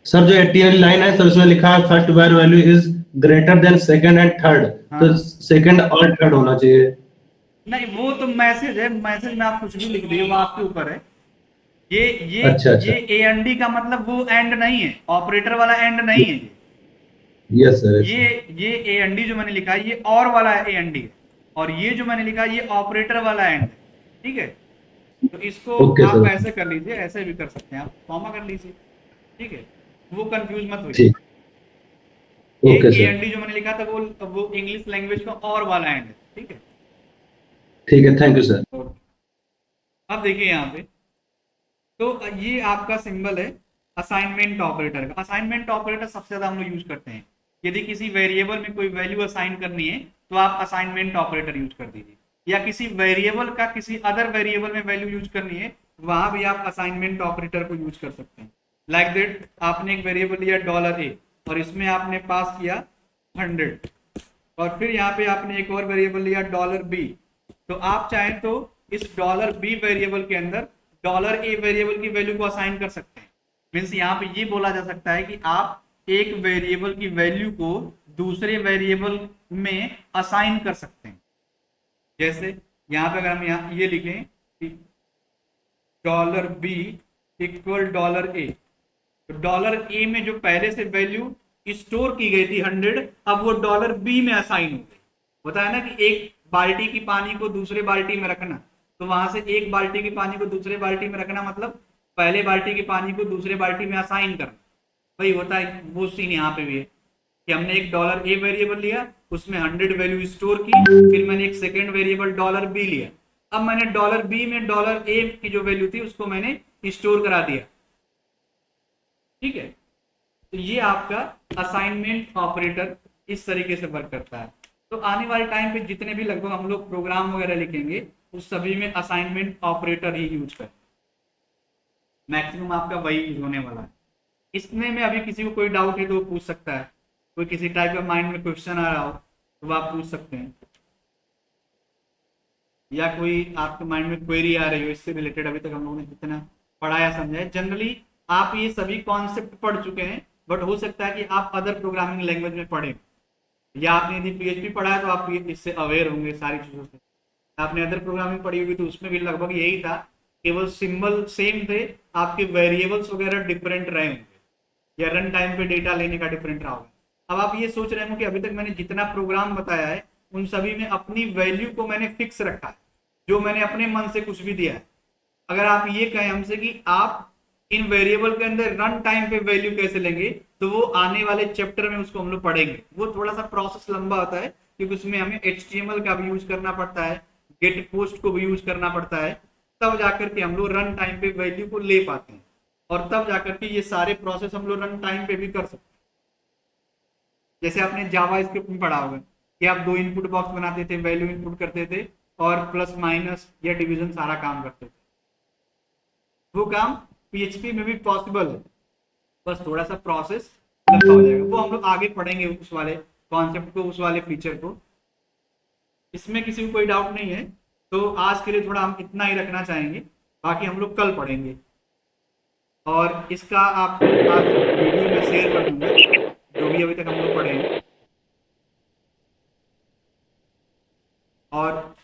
सर जो 18 वाली लाइन है सर उसमें लिखा है first var value is greater than second and third, हाँ तो सेकंड और थर्ड होना चाहिए। नहीं, वो तो मैसेज है, मैसेज में आप कुछ भी लिख दिए, वो आपके ऊपर है। ये ये अच्छा अच्छा। ये ए एन डी का मतलब वो एंड नहीं है, ऑपरेटर वाला एंड नहीं है। यस सर yes, ये ए एन डी जो मैंने लिखा है ये और वाला ए एन डी है, और ये जो मैंने लिखा है ये ऑपरेटर वाला एंड है। ठीक है, तो इसको ओके आप सर। ऐसे कर लीजिए, ऐसे भी कर सकते हैं, आप कॉमा कर लीजिए। ठीक है, वो कंफ्यूज मत होइए। ठीक। ये ओके ए सर। एन डी जो मैंने लिखा था वो इंग्लिश लैंग्वेज का और वाला एंड है। ठीक है, ठीक है, थैंक यू सर। ओके। अब देखिए यहाँ पे, तो ये आपका सिंबल है असाइनमेंट ऑपरेटर का। असाइनमेंट ऑपरेटर सबसे ज्यादा हम लोग यूज करते हैं। यदि किसी वेरिएबल में कोई वैल्यू असाइन करनी है तो आप असाइनमेंट ऑपरेटर यूज कर दीजिए, या किसी वेरिएबल का किसी अदर वेरिएबल में वैल्यू यूज करनी है वहां भी आप असाइनमेंट ऑपरेटर को यूज कर सकते हैं। लाइक दैट आपने एक वेरिएबल लिया $a और इसमें आपने पास किया 100, और फिर यहाँ पे आपने एक और वेरिएबल लिया $b, तो आप चाहें तो इस $b वेरिएबल के अंदर $a वेरिएबल की वैल्यू को असाइन कर सकते हैं। मीन्स यहाँ पे ये बोला जा सकता है कि आप एक वेरिएबल की वैल्यू को दूसरे वेरिएबल में असाइन कर सकते हैं। जैसे यहाँ पे अगर हम यहाँ ये लिखें कि $b इक्वल $a, तो $a में जो पहले से वैल्यू स्टोर की गई थी 100, अब वो $b में असाइन हो गई। होता है ना कि एक बाल्टी की पानी को दूसरे बाल्टी में रखना, तो वहां से एक बाल्टी की पानी को दूसरे बाल्टी में रखना मतलब पहले बाल्टी की पानी को दूसरे बाल्टी में असाइन करना। वही होता है, वो सीन यहाँ पे भी है कि हमने एक $a वेरिएबल लिया, उसमें 100 वैल्यू स्टोर की, फिर मैंने एक सेकेंड वेरिएबल $b लिया, अब मैंने $b में $a की जो वैल्यू थी उसको मैंने स्टोर करा दिया। ठीक है, तो ये आपका असाइनमेंट ऑपरेटर इस तरीके से वर्क करता है। तो आने वाले टाइम पे जितने भी लगभग हम लोग प्रोग्राम वगैरह लिखेंगे उस सभी में असाइनमेंट ऑपरेटर ही यूज करें, मैक्सिमम आपका वही यूज होने वाला है। इसमें में अभी किसी को कोई डाउट है तो वो पूछ सकता है, कोई किसी टाइप का माइंड में क्वेश्चन आ रहा हो तो वो आप पूछ सकते हैं, या कोई आपके माइंड में क्वेरी आ रही हो इससे रिलेटेड। अभी तक हम लोगों ने जितना पढ़ाया समझाया, जनरली आप ये सभी कॉन्सेप्ट पढ़ चुके हैं, बट हो सकता है कि आप अदर प्रोग्रामिंग लैंग्वेज में पढ़े, या आपने यदि PHP पढ़ा है तो आप इससे अवेयर होंगे सारी चीज़ों से। आपने अदर प्रोग्रामिंग पढ़ी होगी तो उसमें भी लगभग यही था, केवल सिंबल सेम थे, आपके वेरिएबल्स वगैरह डिफरेंट रहे होंगे, या रन टाइम पे डेटा लेने का डिफरेंट रहा होगा। अब आप ये सोच रहे हो कि अभी तक मैंने जितना प्रोग्राम बताया है उन सभी में अपनी वैल्यू को मैंने फिक्स रखा है, जो मैंने अपने मन से कुछ भी दिया है। अगर आप ये कहें हमसे कि आप इन वेरिएबल के अंदर रन टाइम पे वैल्यू कैसे लेंगे, तो वो आने वाले चैप्टर में उसको हम लोग पढ़ेंगे। वो थोड़ा सा प्रोसेस लंबा होता है क्योंकि उसमें हमें HTML का भी यूज करना पड़ता है, गेट पोस्ट को भी यूज करना पड़ता है, तब जाकर के हम लोग रन टाइम पे वैल्यू को ले पाते हैं, और तब जाकर के ये सारे प्रोसेस हम लोग रन टाइम पे भी कर सकते हैं। जैसे आपने जावा स्क्रिप्ट में पढ़ा होगा कि आप 2 इनपुट बॉक्स बनाते थे, वैल्यू इनपुट करते थे और प्लस माइनस या डिवीजन सारा काम करते थे। वो काम PHP में भी पॉसिबल है, बस थोड़ा सा प्रोसेस लंबा हो जाएगा। वो हम लोग आगे पढ़ेंगे उस वाले कॉन्सेप्ट को, उस वाले फीचर को। इसमें किसी को कोई डाउट नहीं है, तो आज के लिए थोड़ा हम इतना ही रखना चाहेंगे, बाकी हम लोग कल पढ़ेंगे। और इसका आपको आज वीडियो में शेयर कर दूंगा जो भी अभी तक हम लोग पढ़े हैं। और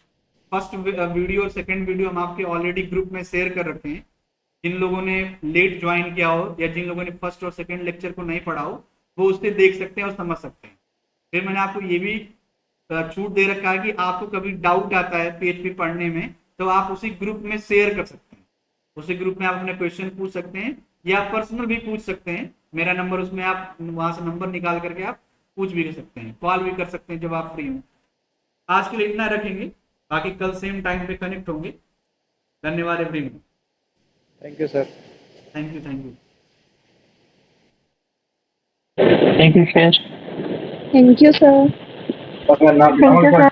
फर्स्ट वीडियो और सेकंड वीडियो हम आपके ऑलरेडी ग्रुप में शेयर कर रखे हैं। जिन लोगों ने लेट ज्वाइन किया हो या जिन लोगों ने फर्स्ट और सेकंड लेक्चर को नहीं पढ़ा हो वो उससे देख सकते हैं और समझ सकते हैं। फिर मैंने आपको ये भी छूट दे रखा है कि आपको कभी डाउट आता है PHP पढ़ने में तो आप उसी ग्रुप में शेयर कर सकते हैं। उसी ग्रुप में आप अपने क्वेश्चन पूछ सकते हैं या पर्सनल भी पूछ सकते हैं। मेरा नंबर उसमें, आप वहां से नंबर निकाल करके आप पूछ भी कर सकते हैं, कॉल भी कर सकते हैं जब आप फ्री हो। आज के लिए इतना रखेंगे, बाकी कल सेम टाइम पे कनेक्ट होंगे। धन्यवाद everyone. Thank you sir. Thank you, thank you. Thank you sir. Thank you, sir. Thank you, sir.